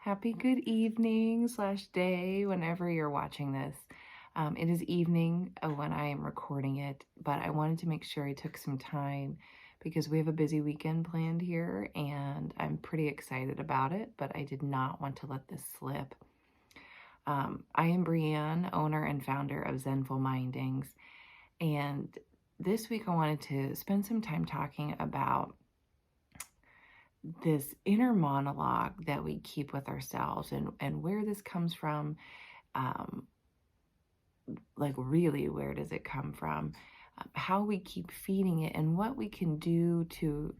Happy good evening slash day whenever you're watching this. It is evening when I am recording it, but I wanted to make sure I took some time because we have a busy weekend planned here and I'm pretty excited about it, but I did not want to let this slip. I am Brienne, owner and founder of Zenful Mindings, and this week I wanted to spend some time talking about this inner monologue that we keep with ourselves and where this comes from. um, like really, where does it come from? How we keep feeding it and what we can do to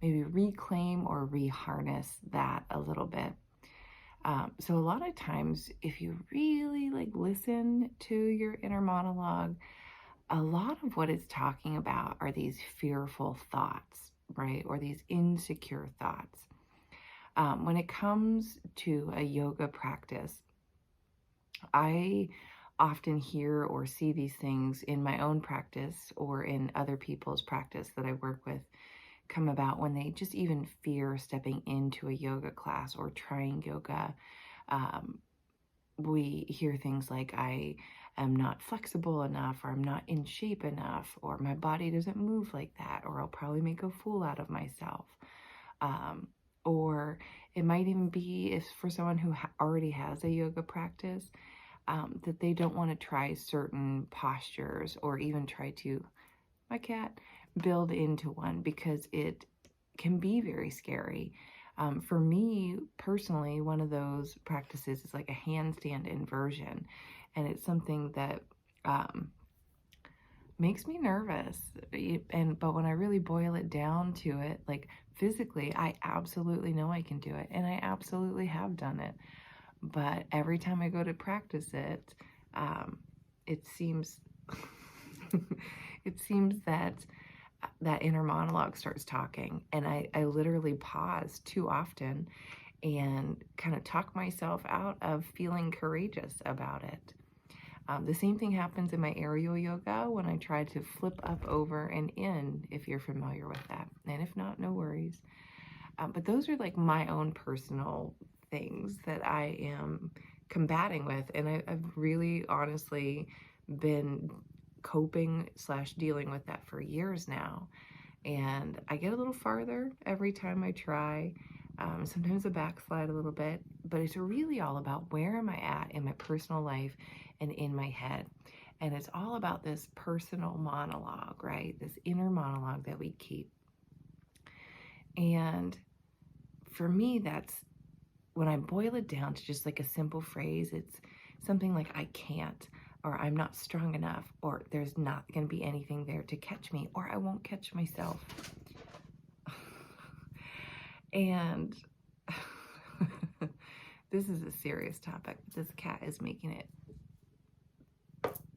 maybe reclaim or reharness that a little bit. So a lot of times, if you really listen to your inner monologue, a lot of what it's talking about are these fearful thoughts, right? Or these insecure thoughts. When it comes to a yoga practice, I often hear or see these things in my own practice or in other people's practice that I work with come about when they just even fear stepping into a yoga class or trying yoga. Um, we hear things like, I am not flexible enough, or I'm not in shape enough, or my body doesn't move like that, or I'll probably make a fool out of myself. Or it might even be if for someone who already has a yoga practice, that they don't want to try certain postures or even try to, my cat, build into one because it can be very scary. For me personally, one of those practices is like a handstand inversion, and it's something that makes me nervous. But when I really boil it down to it, like physically, I absolutely know I can do it, and I absolutely have done it. But every time I go to practice it, it seems it seems that that inner monologue starts talking, and I literally pause too often and kind of talk myself out of feeling courageous about it. The same thing happens in my aerial yoga when I try to flip up, over, and in, if you're familiar with that. And if not, no worries. But those are like my own personal things that I am combating with. And I've really honestly been coping slash dealing with that for years now. And I get a little farther every time I try. Sometimes I backslide a little bit, but it's really all about where am I at in my personal life and in my head. And it's all about this personal monologue, right? This inner monologue that we keep. And for me, that's when I boil it down to just like a simple phrase, it's something like, I can't, or I'm not strong enough, or there's not going to be anything there to catch me, or I won't catch myself. And this is a serious topic. This cat is making it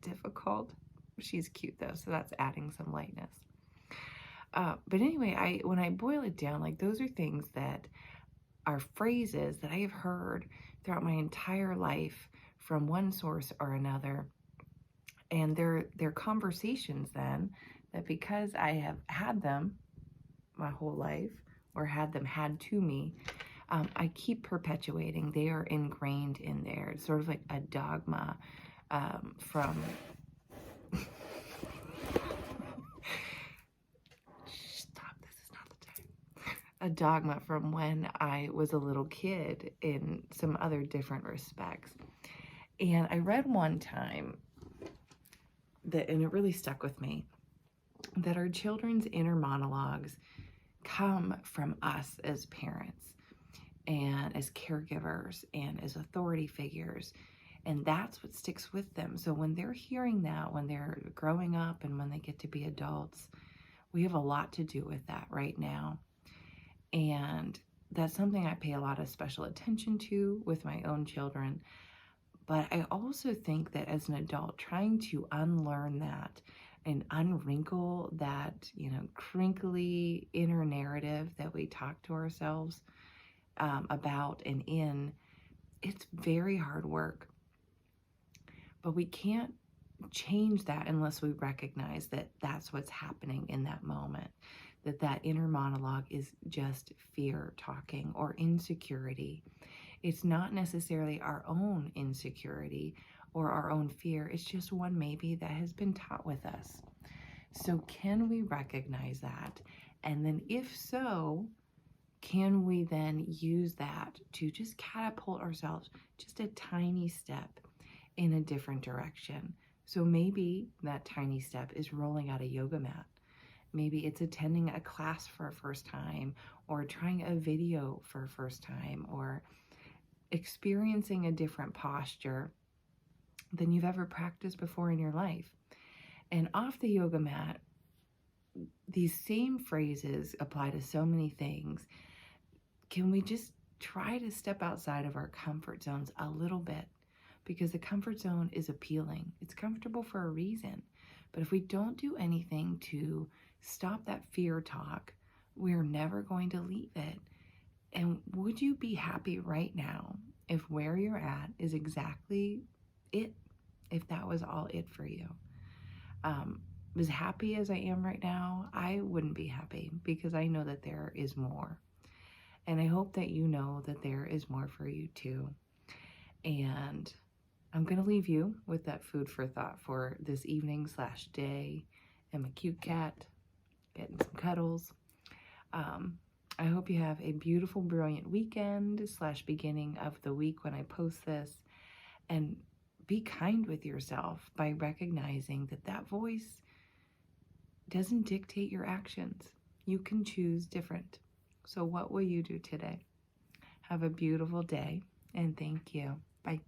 difficult. She's cute though, so that's adding some lightness. But anyway, when I boil it down, like those are things that are phrases that I have heard throughout my entire life from one source or another. And they're conversations then that because I have had them my whole life, or had them had to me, I keep perpetuating. They are ingrained in there. It's sort of like a dogma from stop, this is not the time. A dogma from when I was a little kid in some other different respects. And I read one time that, and it really stuck with me, that our children's inner monologues come from us as parents and as caregivers and as authority figures. And that's what sticks with them. So when they're hearing that, when they're growing up and when they get to be adults, we have a lot to do with that right now. And that's something I pay a lot of special attention to with my own children. But I also think that as an adult, trying to unlearn that and unwrinkle that, crinkly inner narrative that we talk to ourselves about and in, it's very hard work. But we can't change that unless we recognize that that's what's happening in that moment, that inner monologue is just fear talking or insecurity. It's not necessarily our own insecurity or our own fear. It's just one maybe that has been taught with us. So can we recognize that? And then if so, can we then use that to just catapult ourselves just a tiny step in a different direction? So maybe that tiny step is rolling out a yoga mat. Maybe it's attending a class for a first time, or trying a video for a first time, or experiencing a different posture than you've ever practiced before in your life. And off the yoga mat, these same phrases apply to so many things. Can we just try to step outside of our comfort zones a little bit? Because the comfort zone is appealing. It's comfortable for a reason. But if we don't do anything to stop that fear talk, we're never going to leave it. And would you be happy right now if where you're at is exactly it? If that was all it for you? As happy as I am right now, I wouldn't be happy, because I know that there is more. And I hope that you know that there is more for you too. And I'm going to leave you with that food for thought for this evening / day. And my cute cat getting some cuddles. I hope you have a beautiful, brilliant weekend / beginning of the week when I post this. And be kind with yourself by recognizing that that voice doesn't dictate your actions. You can choose different. So what will you do today? Have a beautiful day, and thank you. Bye.